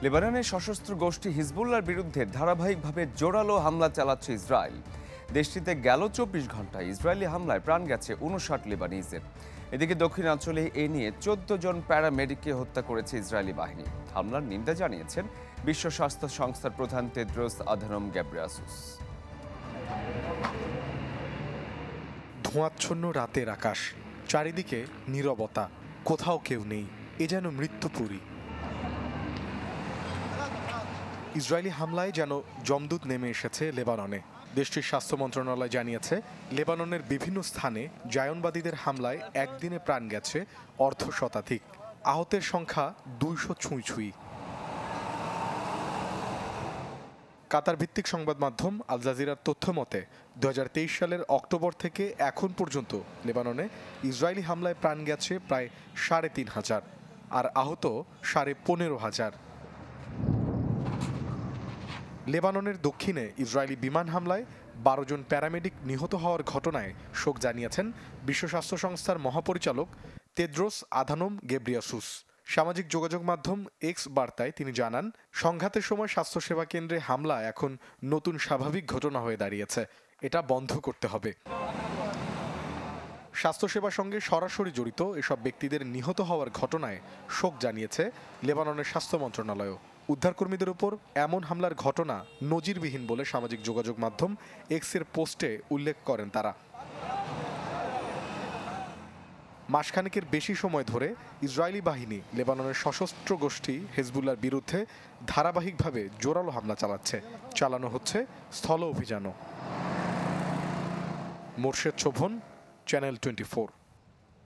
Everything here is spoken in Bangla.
লেবাননের সশস্ত্র গোষ্ঠী হিজবুল্লাহর বিরুদ্ধে ধারাবাহিকভাবে জোরালো হামলা চালাচ্ছে ইসরায়েল। দেশটিতে গেল ২৪ ঘন্টায় ইসরায়েলি হামলায় প্রাণ গেছে ৫৯ লেবানিজের। এদিকে দক্ষিণাঞ্চলে এ নিয়ে ১৪ জন প্যারামেডিককে হত্যা করেছে ইসরায়েলি বাহিনী। হামলার নিন্দা জানিয়েছেন বিশ্ব স্বাস্থ্য সংস্থার প্রধান তেদ্রোস আধানম গেব্রেয়াসুস। ধোঁয়াচ্ছন্ন রাতের আকাশ, চারিদিকে নীরবতা, কোথাও কেউ নেই, এ যেন মৃত্যুপুরী। ইসরায়েলি হামলায় যেন যমদূত নেমে এসেছে লেবাননে। দেশটির স্বাস্থ্য মন্ত্রণালয় জানিয়েছে, লেবাননের বিভিন্ন স্থানে জায়নবাদীদের হামলায় একদিনে প্রাণ গেছে অর্ধশতাধিক, আহতের সংখ্যা ২০০ ছুঁই। কাতার ভিত্তিক সংবাদ মাধ্যম আল জাজিরার তথ্য মতে ২০২৩ সালের অক্টোবর থেকে এখন পর্যন্ত লেবাননে ইসরায়েলি হামলায় প্রাণ গেছে প্রায় ৩,৫০০ আর আহত ১৫,০০০। লেবাননের দক্ষিণে ইসরায়েলি বিমান হামলায় ১২ জন প্যারামেডিক নিহত হওয়ার ঘটনায় শোক জানিয়েছেন বিশ্ব স্বাস্থ্য সংস্থার মহাপরিচালক তেদ্রোস আধানম গেব্রিয়াসুস। সামাজিক যোগাযোগ মাধ্যম এক্স বার্তায় তিনি জানান, সংঘাতের সময় স্বাস্থ্যসেবা কেন্দ্রে হামলা এখন নতুন স্বাভাবিক ঘটনা হয়ে দাঁড়িয়েছে, এটা বন্ধ করতে হবে। স্বাস্থ্যসেবার সঙ্গে সরাসরি জড়িত এসব ব্যক্তিদের নিহত হওয়ার ঘটনায় শোক জানিয়েছে লেবাননের স্বাস্থ্য মন্ত্রণালয়ও। উদ্ধারকর্মীদের উপর এমন হামলার ঘটনা নজিরবিহীন বলে সামাজিক যোগাযোগ মাধ্যম এক্সের পোস্টে উল্লেখ করেন তারা। মাসখানেকের বেশি সময় ধরে ইসরায়েলি বাহিনী লেবাননের সশস্ত্র গোষ্ঠী হিজবুল্লাহর বিরুদ্ধে ধারাবাহিকভাবে জোরালো হামলা চালানো হচ্ছে স্থল অভিযানও। মোর্শেদ শোভন, চ্যানেল 24।